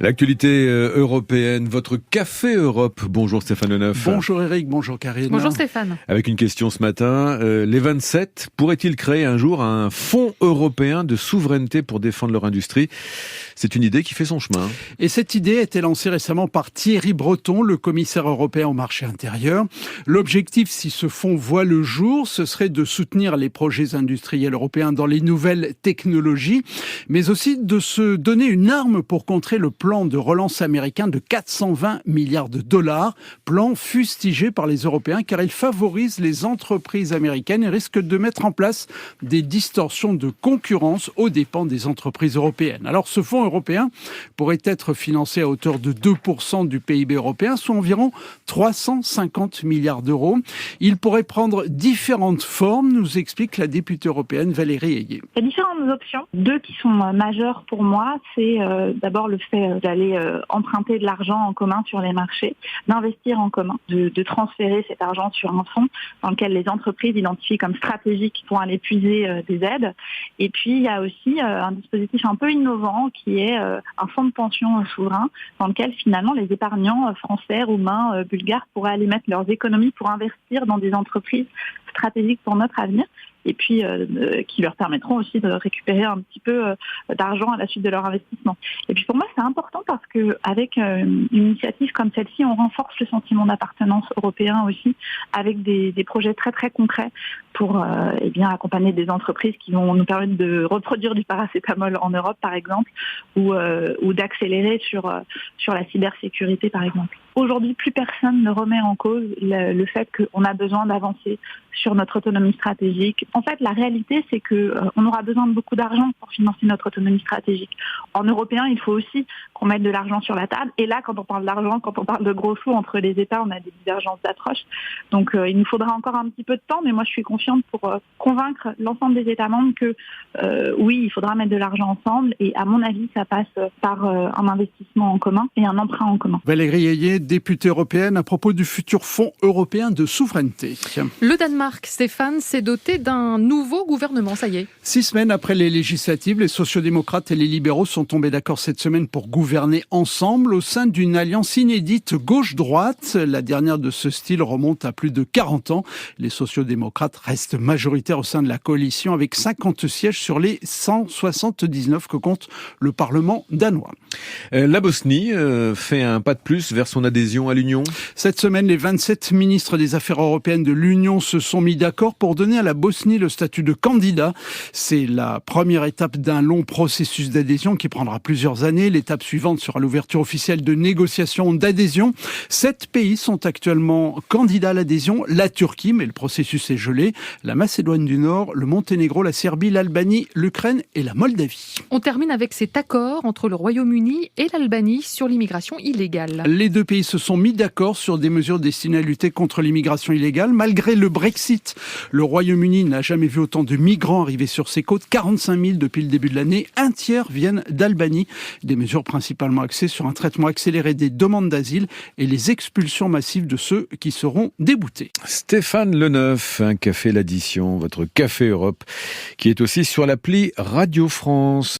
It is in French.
L'actualité européenne, votre Café Europe. Bonjour Stéphane Leneuf. Bonjour Eric, bonjour Karine. Bonjour Stéphane. Avec une question ce matin, les 27 pourraient-ils créer un jour un fonds européen de souveraineté pour défendre leur industrie ? C'est une idée qui fait son chemin. Et cette idée a été lancée récemment par Thierry Breton, le commissaire européen au marché intérieur. L'objectif, si ce fonds voit le jour, ce serait de soutenir les projets industriels européens dans les nouvelles technologies, mais aussi de se donner une arme pour contrer le plan de relance américain de 420 milliards de dollars, plan fustigé par les Européens car il favorise les entreprises américaines et risque de mettre en place des distorsions de concurrence aux dépens des entreprises européennes. Alors ce fonds européen pourrait être financé à hauteur de 2% du PIB européen, soit environ 350 milliards d'euros. Il pourrait prendre différentes formes, nous explique la députée européenne Valérie Ayé. Il y a différentes options. Deux qui sont majeures pour moi, c'est d'abord le fait d'aller emprunter de l'argent en commun sur les marchés, d'investir en commun, de transférer cet argent sur un fonds dans lequel les entreprises identifiées comme stratégiques vont aller puiser des aides. Et puis il y a aussi un dispositif un peu innovant qui est un fonds de pension souverain dans lequel finalement les épargnants français, roumains, bulgares pourraient aller mettre leurs économies pour investir dans des entreprises stratégiques pour notre avenir et puis qui leur permettront aussi de récupérer un petit peu d'argent à la suite de leur investissement. Et puis pour moi, c'est important parce qu'avec une initiative comme celle-ci, on renforce le sentiment d'appartenance européen aussi, avec des projets très très concrets pour accompagner des entreprises qui vont nous permettre de reproduire du paracétamol en Europe, par exemple, ou d'accélérer sur la cybersécurité, par exemple. Aujourd'hui, plus personne ne remet en cause le fait qu'on a besoin d'avancer sur notre autonomie stratégique. En fait, la réalité, c'est qu'on aura besoin de beaucoup d'argent pour financer notre autonomie stratégique. En européen, il faut aussi qu'on mette de l'argent sur la table. Et là, quand on parle d'argent, quand on parle de gros sous entre les États, on a des divergences d'approche. Donc, il nous faudra encore un petit peu de temps, mais moi, je suis confiante pour convaincre l'ensemble des États membres que oui, il faudra mettre de l'argent ensemble. Et à mon avis, ça passe par un investissement en commun et un emprunt en commun. Valérie Ayé, députée européenne, à propos du futur fonds européen de souveraineté. Le Danemark, Stéphane, s'est doté d'un nouveau gouvernement, ça y est. 6 semaines après les législatives, les sociodémocrates et les libéraux sont tombés d'accord cette semaine pour gouverner ensemble au sein d'une alliance inédite gauche-droite. La dernière de ce style remonte à plus de 40 ans. Les sociodémocrates restent majoritaires au sein de la coalition avec 50 sièges sur les 179 que compte le Parlement danois. La Bosnie fait un pas de plus vers son adhésion à l'Union. Cette semaine, les 27 ministres des Affaires européennes de l'Union se sont mis d'accord pour donner à la Bosnie le statut de candidat. C'est la première étape d'un long processus d'adhésion qui prendra plusieurs années. L'étape suivante sera l'ouverture officielle de négociations d'adhésion. 7 pays sont actuellement candidats à l'adhésion. La Turquie, mais le processus est gelé. La Macédoine du Nord, le Monténégro, la Serbie, l'Albanie, l'Ukraine et la Moldavie. On termine avec cet accord entre le Royaume-Uni et l'Albanie sur l'immigration illégale. Les deux pays se sont mis d'accord sur des mesures destinées à lutter contre l'immigration illégale. Malgré le Brexit, le Royaume-Uni n'a jamais vu autant de migrants arriver sur ses côtes. 45 000 depuis le début de l'année. Un tiers viennent d'Albanie. Des mesures principalement axées sur un traitement accéléré des demandes d'asile et les expulsions massives de ceux qui seront déboutés. Stéphane Leneuf, un café l'addition, votre Café Europe, qui est aussi sur l'appli Radio France.